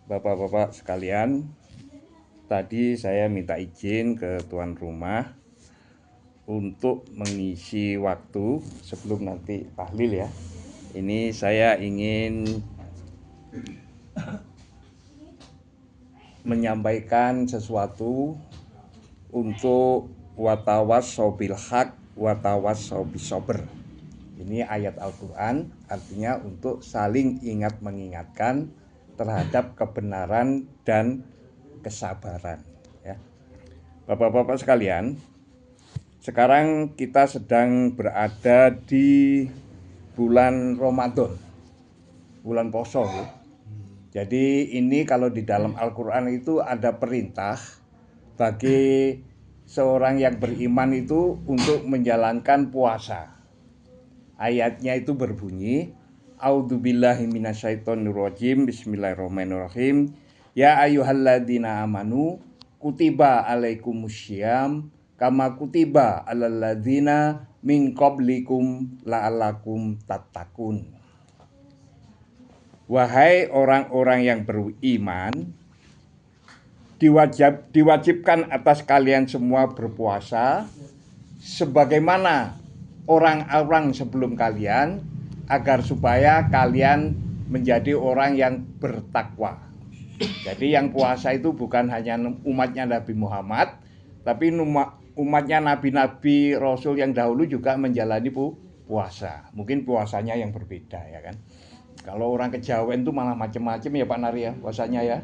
Bapak-bapak sekalian, tadi saya minta izin ke tuan rumah untuk mengisi waktu sebelum nanti tahlil ya. Ini saya ingin menyampaikan sesuatu untuk watawassaw bil haq watawassaw bis sabr. Ini ayat Al-Quran, artinya untuk saling ingat mengingatkan terhadap kebenaran dan kesabaran ya. Bapak-bapak sekalian, sekarang kita sedang berada di bulan Ramadan, bulan poso ya. Jadi ini kalau di dalam Al-Quran itu ada perintah bagi seorang yang beriman itu untuk menjalankan puasa. Ayatnya itu berbunyi, A'udzubillahi minasyaitonirrajim, Bismillahirrahmanirrahim. Ya ayyuhalladzina amanu kutiba alaikumussyam kama kutiba alal ladzina min qablikum la'allakum tattaqun. Wahai orang-orang yang beriman, diwajibkan atas kalian semua berpuasa sebagaimana orang-orang sebelum kalian, agar supaya kalian menjadi orang yang bertakwa. Jadi yang puasa itu bukan hanya umatnya Nabi Muhammad, tapi umatnya nabi-nabi rasul yang dahulu juga menjalani puasa. Mungkin puasanya yang berbeda ya kan. Kalau orang Kejawen itu malah macam-macam ya Pak Nari ya puasanya ya.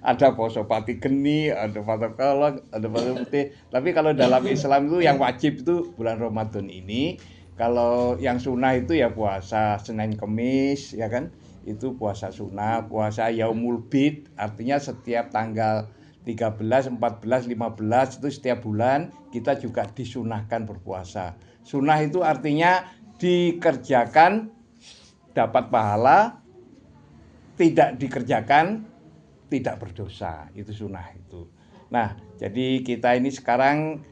Ada poso pati geni, ada poso kolok, ada poso putih. Tapi kalau dalam Islam itu yang wajib itu bulan Ramadan ini. Kalau yang sunnah itu ya puasa Senin Kemis ya kan. Itu puasa sunnah, puasa Yaumul Bid, artinya setiap tanggal 13, 14, 15 itu setiap bulan kita juga disunahkan berpuasa. Sunnah itu artinya dikerjakan dapat pahala, tidak dikerjakan tidak berdosa, itu sunnah itu. Nah, jadi kita ini sekarang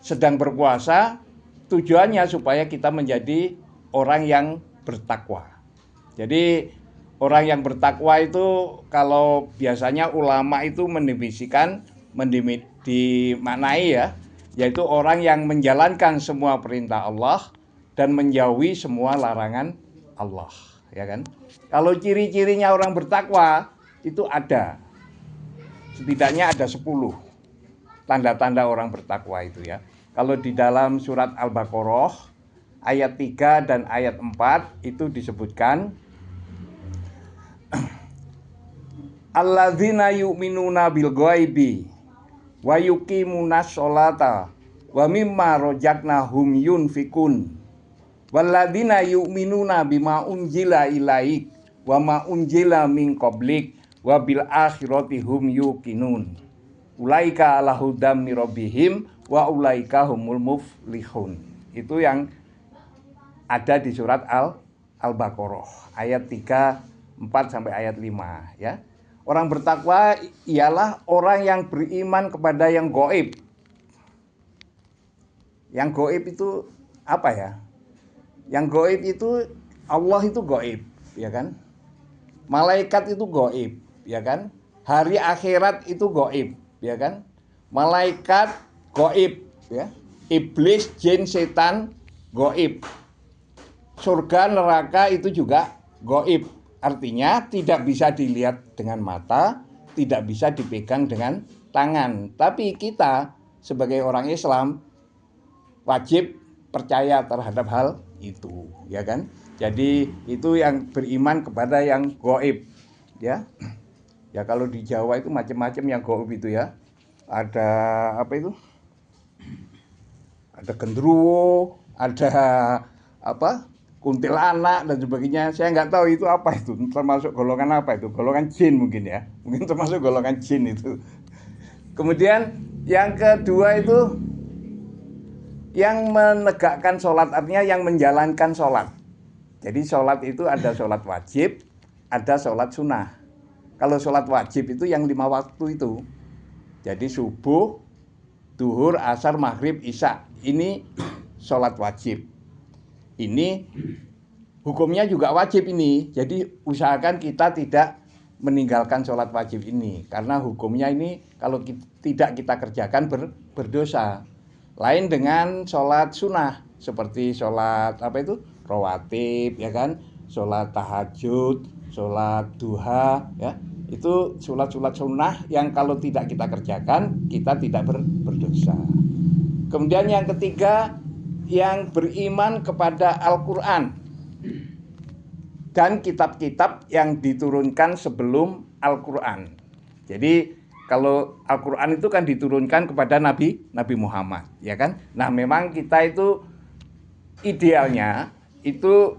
sedang berpuasa, tujuannya supaya kita menjadi orang yang bertakwa. Jadi orang yang bertakwa itu kalau biasanya ulama itu mendefinisikan, dimaknai ya, yaitu orang yang menjalankan semua perintah Allah dan menjauhi semua larangan Allah, ya kan? Kalau ciri-cirinya orang bertakwa itu ada, setidaknya ada 10 tanda-tanda orang bertakwa itu ya. Kalau di dalam surat Al-Baqarah ayat 3 dan ayat 4 itu disebutkan Alladzina yu'minuna bil ghaibi wa yuqimunas sholata wa mimma razaqnahum yunfikun walladzina yu'minuna bima unzila ilaik wa ma unzila min qablik wa bil akhirati hum yuqinun ulaika ala hudam mir rabbihim wa ulaika humul muflihun. Itu yang ada di surat Al-Baqarah ayat 3, 4 sampai ayat 5 ya. Orang bertakwa ialah orang yang beriman kepada yang gaib. Yang gaib itu apa ya? Yang gaib itu Allah itu gaib, ya kan? Malaikat itu gaib, ya kan? Hari akhirat itu gaib, ya kan? Malaikat gaib, ya. Iblis, jin, setan gaib. Surga, neraka itu juga gaib. Artinya tidak bisa dilihat dengan mata, tidak bisa dipegang dengan tangan. Tapi kita sebagai orang Islam wajib percaya terhadap hal itu, ya kan? Jadi itu yang beriman kepada yang gaib, ya. Ya kalau di Jawa itu macam-macam yang gaib itu ya. Ada apa itu? Ada genderuwo, ada apa? Kuntilanak dan sebagainya. Saya nggak tahu itu apa itu, termasuk golongan apa itu? Golongan jin mungkin ya. Mungkin termasuk golongan jin itu. Kemudian yang kedua itu yang menegakkan sholat, artinya yang menjalankan sholat. Jadi sholat itu ada sholat wajib, ada sholat sunnah. Kalau sholat wajib itu yang 5 waktu itu. Jadi subuh, duhur, asar, maghrib, isya. Ini sholat wajib. Ini hukumnya juga wajib ini. Jadi usahakan kita tidak meninggalkan sholat wajib ini, karena hukumnya ini kalau tidak kita kerjakan berdosa. Lain dengan sholat sunnah seperti sholat apa itu rawatib, ya kan, sholat tahajud, sholat duha, ya, itu sholat sunnah yang kalau tidak kita kerjakan kita tidak berdosa. Kemudian yang ketiga, yang beriman kepada Al-Quran dan kitab-kitab yang diturunkan sebelum Al-Quran. Jadi kalau Al-Quran itu kan diturunkan kepada Nabi Muhammad, ya kan? Nah, memang kita itu idealnya itu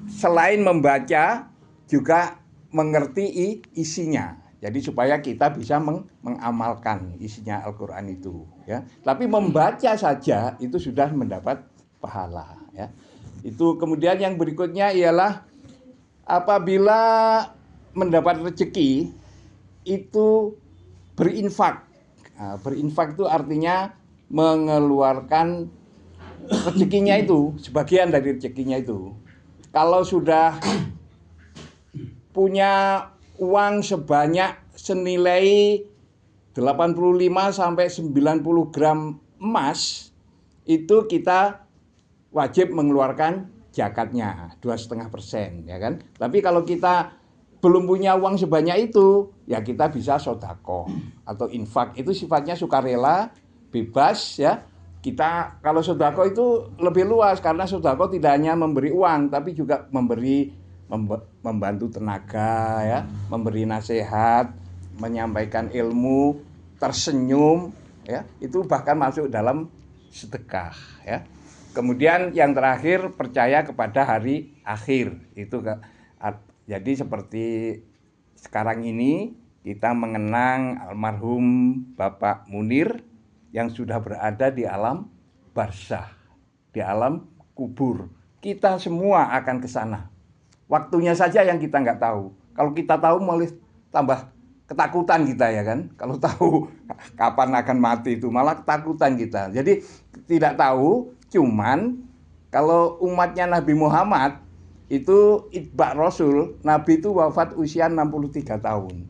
selain membaca juga mengerti isinya. Jadi supaya kita bisa mengamalkan isinya Al-Quran itu, ya. Tapi membaca saja itu sudah mendapat pahala, ya. Itu kemudian yang berikutnya ialah apabila mendapat rezeki itu berinfak. Nah, berinfak itu artinya mengeluarkan rezekinya itu, sebagian dari rezekinya itu. Kalau sudah punya uang sebanyak senilai 85 sampai 90 gram emas, itu kita wajib mengeluarkan zakatnya 2,5%, ya kan. Tapi kalau kita belum punya uang sebanyak itu, ya kita bisa sodako atau infak. Itu sifatnya sukarela, bebas, ya. Kita kalau sodako itu lebih luas, karena sodako tidak hanya memberi uang tapi juga membantu tenaga, ya, memberi nasihat, menyampaikan ilmu, tersenyum, ya, itu bahkan masuk dalam sedekah, ya. Kemudian yang terakhir, percaya kepada hari akhir. Itu jadi seperti sekarang ini kita mengenang almarhum Bapak Munir yang sudah berada di alam barzah, di alam kubur. Kita semua akan ke sana. Waktunya saja yang kita nggak tahu. Kalau kita tahu malah tambah ketakutan kita, ya kan. Kalau tahu kapan akan mati itu malah ketakutan kita. Jadi tidak tahu, cuman kalau umatnya Nabi Muhammad itu itba Rasul, Nabi itu wafat usia 63 tahun.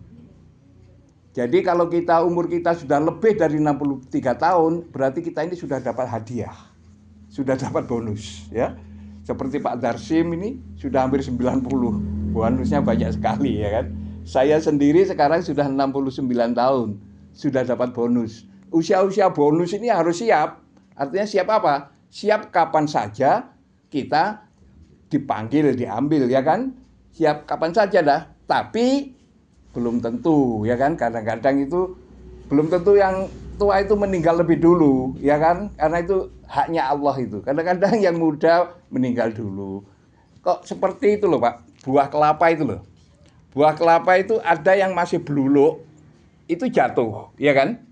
Jadi kalau umur kita sudah lebih dari 63 tahun, berarti kita ini sudah dapat hadiah. Sudah dapat bonus, ya. Seperti Pak Darsim ini sudah hampir 90. Bonusnya banyak sekali, ya kan. Saya sendiri sekarang sudah 69 tahun. Sudah dapat bonus. Usia-usia bonus ini harus siap. Artinya siap apa? Siap kapan saja kita dipanggil, diambil, ya kan. Siap kapan saja dah. Tapi belum tentu, ya kan. Kadang-kadang itu belum tentu yang tua itu meninggal lebih dulu, ya kan. Karena itu haknya Allah itu. Kadang-kadang yang muda meninggal dulu. Kok seperti itu loh, Pak. Buah kelapa itu loh. Buah kelapa itu ada yang masih beluluk, itu jatuh, ya kan.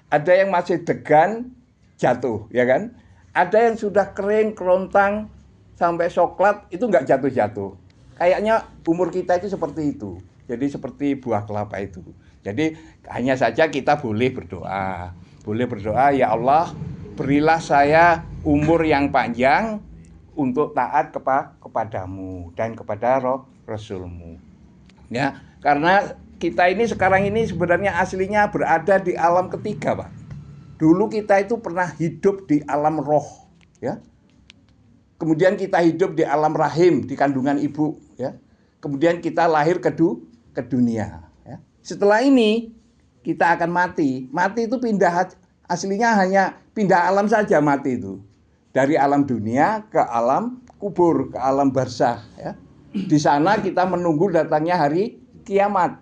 Ada yang masih degan, jatuh, ya kan. Ada yang sudah kering, kerontang, sampai coklat, itu nggak jatuh-jatuh. Kayaknya umur kita itu seperti itu. Jadi seperti buah kelapa itu. Jadi hanya saja kita boleh berdoa. Boleh berdoa, ya Allah, berilah saya umur yang panjang untuk taat kepadamu dan kepada Rasulmu. Ya, karena kita ini sekarang ini sebenarnya aslinya berada di alam ketiga, Pak. Dulu kita itu pernah hidup di alam roh, ya. Kemudian kita hidup di alam rahim, di kandungan ibu, ya. Kemudian kita lahir ke dunia, ya. Setelah ini kita akan mati. Mati itu pindah, aslinya hanya pindah alam saja mati itu. Dari alam dunia ke alam kubur, ke alam barzah, ya. Di sana kita menunggu datangnya hari kiamat.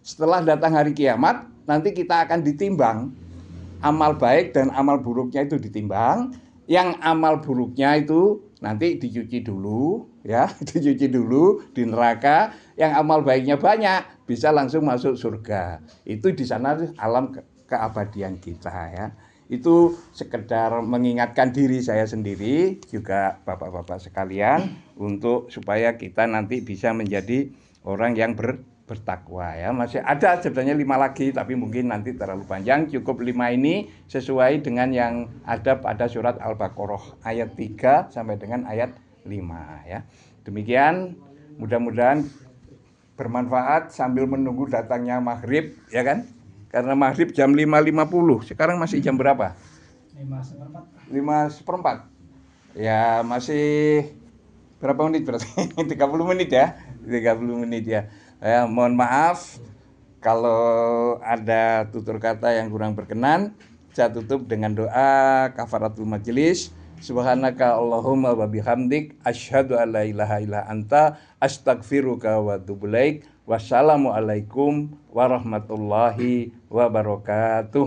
Setelah datang hari kiamat, nanti kita akan ditimbang. Amal baik dan amal buruknya itu ditimbang. Yang amal buruknya itu nanti dicuci dulu, ya, dicuci dulu di neraka. Yang amal baiknya banyak, bisa langsung masuk surga. Itu di sana alam keabadian kita, ya. Itu sekedar mengingatkan diri saya sendiri, juga bapak-bapak sekalian, untuk supaya kita nanti bisa menjadi orang yang bertakwa, ya. Masih ada sebenarnya 5 lagi, tapi mungkin nanti terlalu panjang. Cukup 5 ini sesuai dengan yang ada pada surat Al-Baqarah ayat 3 sampai dengan ayat 5, ya. Demikian, mudah-mudahan bermanfaat sambil menunggu datangnya maghrib, ya kan? Karena maghrib jam 5.50. Sekarang masih jam berapa? 5:15. Ya, masih berapa menit berarti? 30 menit ya. 30 menit ya. Mohon maaf kalau ada tutur kata yang kurang berkenan. Saya tutup dengan doa kafaratul majelis. Subhanaka Allahumma wa bihamdik asyhadu an la ilaha illa anta astaghfiruka wa atubu ilaik. Wassalamualaikum warahmatullahi wabarakatuh.